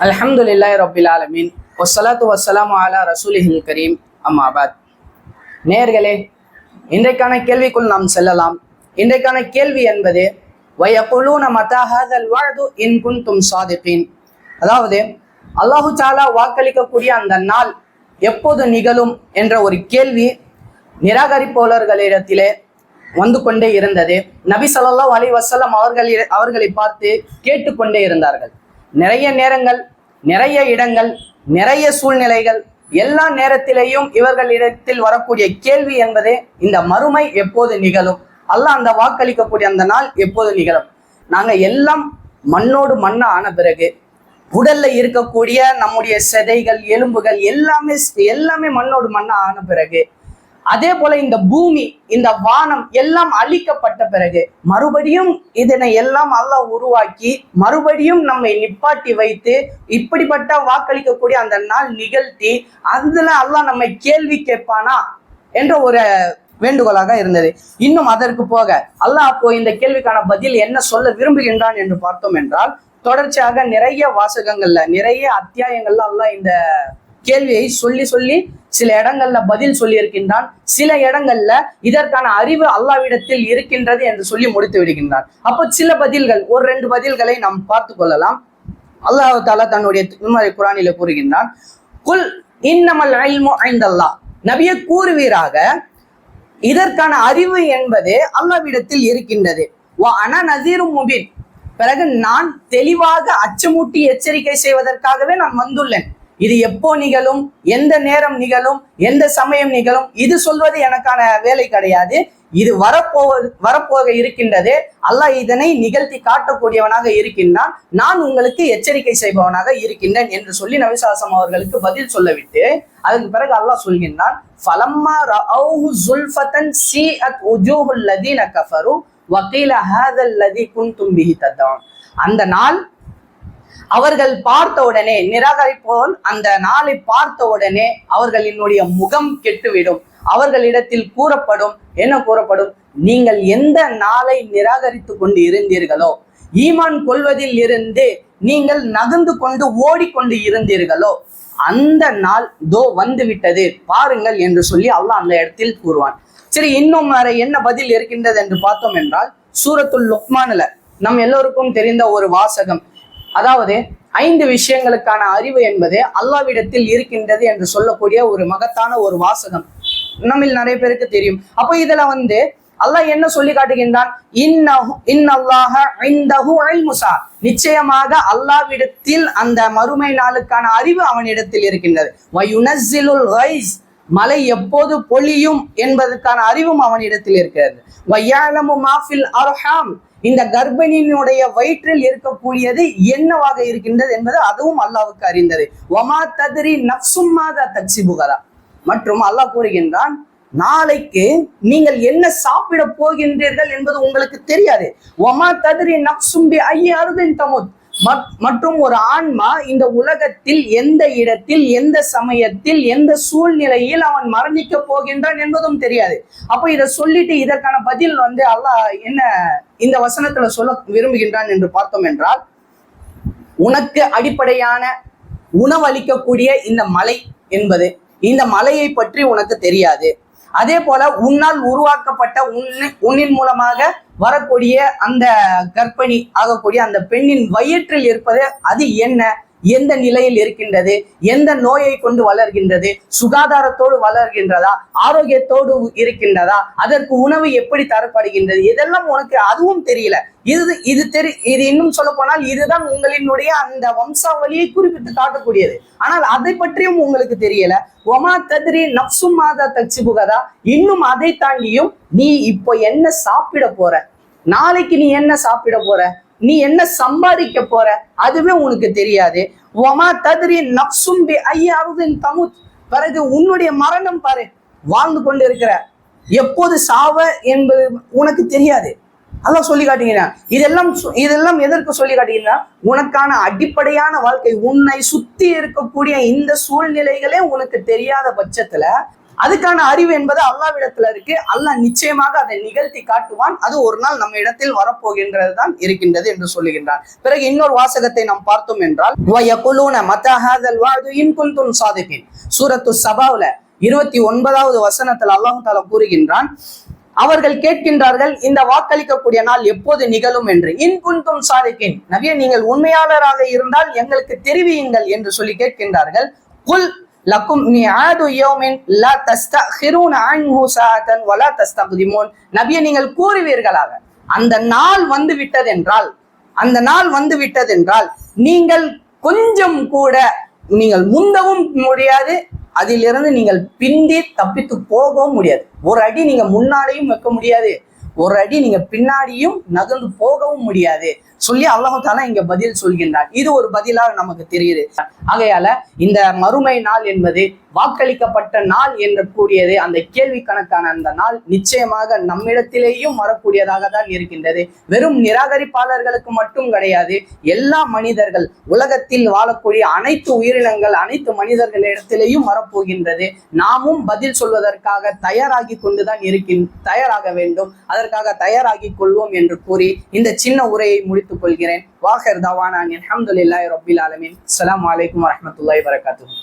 அல்ஹம்துலில்லாஹி ரப்பில் ஆலமீன் வஸ்ஸலாத்து வஸ்ஸலாமு அலா ரசூலிஹில் கரீம் அம்மா பாத். நேயர்களே, இன்றைக்கான கேள்விக்குள் நாம் செல்லலாம். இன்றைக்கான கேள்வி என்பது வயகுலூன மதா ஹாதல் வஅது இன் குன்தும் சாதிகீன். அதாவது அல்லாஹு தஆலா வாக்களிக்கக்கூடிய அந்த நாள் எப்போது நிகழும் என்ற ஒரு கேள்வி நிராகரிப்பாளர்களிடத்திலே வந்து கொண்டே இருந்தது. நபி ஸல்லல்லாஹு அலைஹி வஸல்லம் அவர்களை பார்த்து கேட்டுக்கொண்டே இருந்தார்கள். நிறைய நேரங்கள், நிறைய இடங்கள், நிறைய சூழ்நிலைகள், எல்லா நேரத்திலேயும் இவர்களிடத்தில் வரக்கூடிய கேள்வி என்பது இந்த மறுமை எப்போது நிகழும், அல்லாஹ் அந்த வாக்களிக்கக்கூடிய அந்த நாள் எப்போது நிகழும். நாங்க எல்லாம் மண்ணோடு மண்ணா ஆன பிறகு உடல்ல இருக்கக்கூடிய நம்முடைய செதைகள், எலும்புகள் எல்லாமே மண்ணோடு மண்ணா ஆன பிறகு, அதே போல இந்த பூமி, இந்த வானம் எல்லாம் அழிக்கப்பட்ட பிறகு மறுபடியும் இதனை எல்லாம் அல்லாஹ் உருவாக்கி மறுபடியும் நம்மை நிப்பாட்டி வைத்து இப்படிப்பட்ட வாக்களிக்கக்கூடிய அந்த நாள் நிகழ்த்தி அதுல அல்லாஹ் நம்மை கேள்வி கேட்பானா என்ற ஒரு வேண்டுகோளாக இருந்தது. இன்னும் அதற்கு போக அல்லாஹ் அப்போ இந்த கேள்விக்கான பதில் என்ன சொல்ல விரும்புகின்றான் என்று பார்த்தோம் என்றால், தொடர்ச்சியாக நிறைய வாசகங்கள்ல, நிறைய அத்தியாயங்கள்ல அல்லாஹ் இந்த கேள்வியை சொல்லி சில இடங்கள்ல பதில் சொல்லி இருக்கின்றான். சில இடங்கள்ல இதற்கான அறிவு அல்லாஹ்விடத்தில் இருக்கின்றது என்று சொல்லி முடித்து விடுகின்றான். அப்போ சில பதில்கள், ஒரு 2 பதில்களை நாம் பார்த்து கொள்ளலாம். அல்லாஹ் தஆலா தன்னுடைய திருமறை குர்ஆனிலே கூறுகின்றான், குல் இன்னமல் இல்மு இன்தல்லாஹ். நபியே கூறுவீராக, இதற்கான அறிவு என்பது அல்லாஹ்விடத்தில் இருக்கின்றது. வ அனா நஸீரும் முபீன். பிறகு நான் தெளிவாக அச்சமூட்டி எச்சரிக்கை செய்வதற்காகவே நான் வந்துள்ளேன். இது எப்போ நிகழும், எந்த நேரம் நிகழும், எந்த சமயம் நிகழும், இது சொல்வது எனக்கான வேலை கிடையாது. இது வரப்போக இருக்கின்றது. அல்லாஹ் இதனை நிகழ்த்தி காட்டக்கூடியவனாக இருக்கின்றான். நான் உங்களுக்கு எச்சரிக்கை செய்பவனாக இருக்கின்றேன் என்று சொல்லி நபி ஸல்லல்லாஹு அலைஹி வஸல்லம் அவர்களுக்கு பதில் சொல்லவிட்டு, அதற்கு பிறகு அல்லாஹ் சொல்கின்றான், ஃபலம்மா ரஅவுஹு ஸுல்ஃபதன் ஸீஅத் உஜூஹுல் லதீன கஃபரு வகீல ஹாதல் லதீ குன்தும் பிஹி ததஊன். அந்த நாள் அவர்கள் பார்த்த உடனே, நிராகரிப்போல் அந்த நாளை பார்த்த உடனே அவர்களினுடைய முகம் கெட்டுவிடும். அவர்களிடத்தில் கூறப்படும், என்ன கூறப்படும்? நீங்கள் எந்த நாளை நிராகரித்து கொண்டு இருந்தீர்களோ, ஈமான் கொள்வதில் இருந்து நீங்கள் நகர்ந்து கொண்டு ஓடிக்கொண்டு இருந்தீர்களோ, அந்த நாள் தோ வந்து விட்டது பாருங்கள் என்று சொல்லி அல்லாஹ் அந்த இடத்தில் கூறுவான். சரி, இன்னும் வேற என்ன பதில் இருக்கின்றது என்று பார்த்தோம் என்றால், சூரத்துல் லுக்மான்ல நம் எல்லோருக்கும் தெரிந்த ஒரு வாசகம், அதாவது 5 விஷயங்களுக்கான அறிவு என்பது அல்லாஹ்விடத்தில் இருக்கின்றது என்று சொல்லக்கூடிய ஒரு மகத்தான ஒரு வாசகம் நம்மில் நிறைய பேருக்கு தெரியும். அப்போ இதுல அல்லாஹ் என்ன சொல்லி காட்டுகின்றான்? இன்னல்லாஹ இன்தஹு இல்முஸா. நிச்சயமாக அல்லாஹ்விடத்தில் அந்த மறுமை நாளுக்கான அறிவு அவனிடத்தில் இருக்கின்றது. வயுனஸ்ஸிலுல் கைஸ். மழை எப்போது பொழியும் என்பதற்கான அறிவும் அவனிடத்தில் இருக்கிறது. வயஅலமு மா ஃபில் அர்ஹாம். இந்த கர்ப்பிணியினுடைய வயிற்றில் இருக்கக்கூடியது என்னவாக இருக்கின்றது என்பது அதுவும் அல்லாஹ்வுக்கு அறிந்தது. வமா தத்ரி நஃப்சும் மாதா தக்ஸிபு கதா. மற்றும் அல்லாஹ் கூறுகின்றான், நாளைக்கு நீங்கள் என்ன சாப்பிட போகின்றீர்கள் என்பது உங்களுக்கு தெரியாது. வமா தத்ரி நஃப்சும் பி ஐயி அர்தின் தமுத். மற்றும் ஒரு ஆன்மா இந்த உலகத்தில் எந்த இடத்தில், எந்த சமயத்தில், எந்த சூழ்நிலையில் அவன் மரணிக்க போகின்றான் என்பதும் தெரியாது. அப்போ இதை சொல்லிட்டு இதற்கான பதில் அல்லாஹ் என்ன இந்த வசனத்துல சொல்ல விரும்புகின்றான் என்று பார்த்தோம் என்றால், உனக்கு அடிப்படையான உணவளிக்கக்கூடிய இந்த மலை என்பது, இந்த மலையை பற்றி உனக்கு தெரியாது. அதே போல உன்னால் உருவாக்கப்பட்ட உன்னின் மூலமாக வரக்கூடிய அந்த கர்ப்பிணி ஆகக்கூடிய அந்த பெண்ணின் வயிற்றில் இருப்பது அது என்ன, எந்த நிலையில் இருக்கின்றது, எந்த நோயை கொண்டு வளர்கின்றது, சுகாதாரத்தோடு வளர்கின்றதா, ஆரோக்கியத்தோடு இருக்கின்றதா, அதற்கு உணவு எப்படி தரப்படுகின்றது, இதெல்லாம் உனக்கு அதுவும் தெரியல. இது இன்னும் சொல்ல போனால் இதுதான் உங்களினுடைய அந்த வம்சாவளியை குறிப்பிட்டு காட்டக்கூடியது. ஆனால் அதை பற்றியும் உங்களுக்கு தெரியல. ஒமா தத்ரி நஃப்சும் மாதா தக்ஸிபு கதா. இன்னும் அதை தாண்டியும் நீ இப்போ என்ன சாப்பிட போற, நாளைக்கு நீ என்ன சாப்பிட போற, நீ என்ன சம்பாதிக்க போற, அதுவே உனக்கு தெரியாது. வமா தத்ரி நஃப்சும் பி ஐயி அர்தின் தமுத். பிறகு உன்னுடைய மரணம் பாரு, வாழ்ந்து கொண்டு இருக்கிற, எப்போது சாவ என்பது உனக்கு தெரியாது. அல்லாஹ் சொல்லி காட்டுகிறேன். இதெல்லாம் எதற்கு சொல்லி காட்டுகிறேன்? உனக்கான அடிப்படையான வாழ்க்கை, உன்னை சுத்தி இருக்கக்கூடிய இந்த சூழ்நிலைகளே உனக்கு தெரியாத பட்சத்துல அதுக்கான அறிவு என்பது அல்லாஹ்விடத்துல இருக்கு. அல்லாஹ் நிச்சயமாக அதை நிகழ்த்தி காட்டுவான். அது ஒரு நாள் நம்ம இடத்தில் வரப்போகின்றது தான் இருக்கின்றது என்று சொல்லுகின்றார். பிறகு இன்னொரு வாசகத்தை நாம் பார்த்தோம் என்றால் சூரத்து சபாவுல 29வது வசனத்தில் அல்லாஹ் தஆலா கூறுகின்றான், அவர்கள் கேட்கின்றார்கள் இந்த வாக்களிக்கக்கூடிய நாள் எப்போது நிகழும் என்று. இன் குன்தும் சாதிக்கின், நபியே நீங்கள் உண்மையாளராக இருந்தால் எங்களுக்கு தெரிவியுங்கள் என்று சொல்லி கேட்கின்றார்கள். குல் லக்கும் மிஆது யௌமின் லா தஸ்தஅகிரூன அன்ஹு ஸாஅத்தன் வலா தஸ்தக்திமூன், நபியே நீங்கள் கூறுவீர்களாக அந்த நாள் வந்து விட்டதென்றால், அந்த நாள் வந்து விட்டதென்றால் நீங்கள் கொஞ்சம் கூட நீங்கள் முந்தவும் முடியாது, அதிலிருந்து நீங்கள் பிந்தி தப்பித்து போகவும் முடியாது. ஒரு அடி நீங்க முன்னாடியும் வைக்க முடியாது, ஒரு அடி நீங்க பின்னாடியும் நகர்ந்து போகவும் முடியாது சொல்லி அல்லாஹ் தஆலா இங்க பதில் சொல்கின்றார். இது ஒரு பதிலாக நமக்கு தெரியுது. ஆகையால இந்த மறுமை நாள் என்பது வாக்களிக்கப்பட்ட நாள் என்று கூடியது, அந்த கேள்வி கணக்கான அந்த நாள் நிச்சயமாக நம்மிடத்திலேயும் வரக்கூடியதாக தான் இருக்கின்றது. வெறும் நிராகரிப்பாளர்களுக்கு மட்டும் கிடையாது, எல்லா மனிதர்கள், உலகத்தில் வாழக்கூடிய அனைத்து உயிரினங்கள், அனைத்து மனிதர்களிடத்திலேயும் வரப்போகின்றது. நாமும் பதில் சொல்வதற்காக தயாராகி கொண்டுதான் தயாராக வேண்டும். அதற்காக தயாராகி கொள்வோம் என்று கூறி இந்த சின்ன உரையை முடித்துக் கொள்கிறேன். வாஹிர் தவானா அல்ஹம்துலில்லாஹி ரப்பில் ஆலமீன். அஸ்ஸலாமு அலைக்கும் வரஹ்மத்துல்லாஹி வபரகாத்துஹு.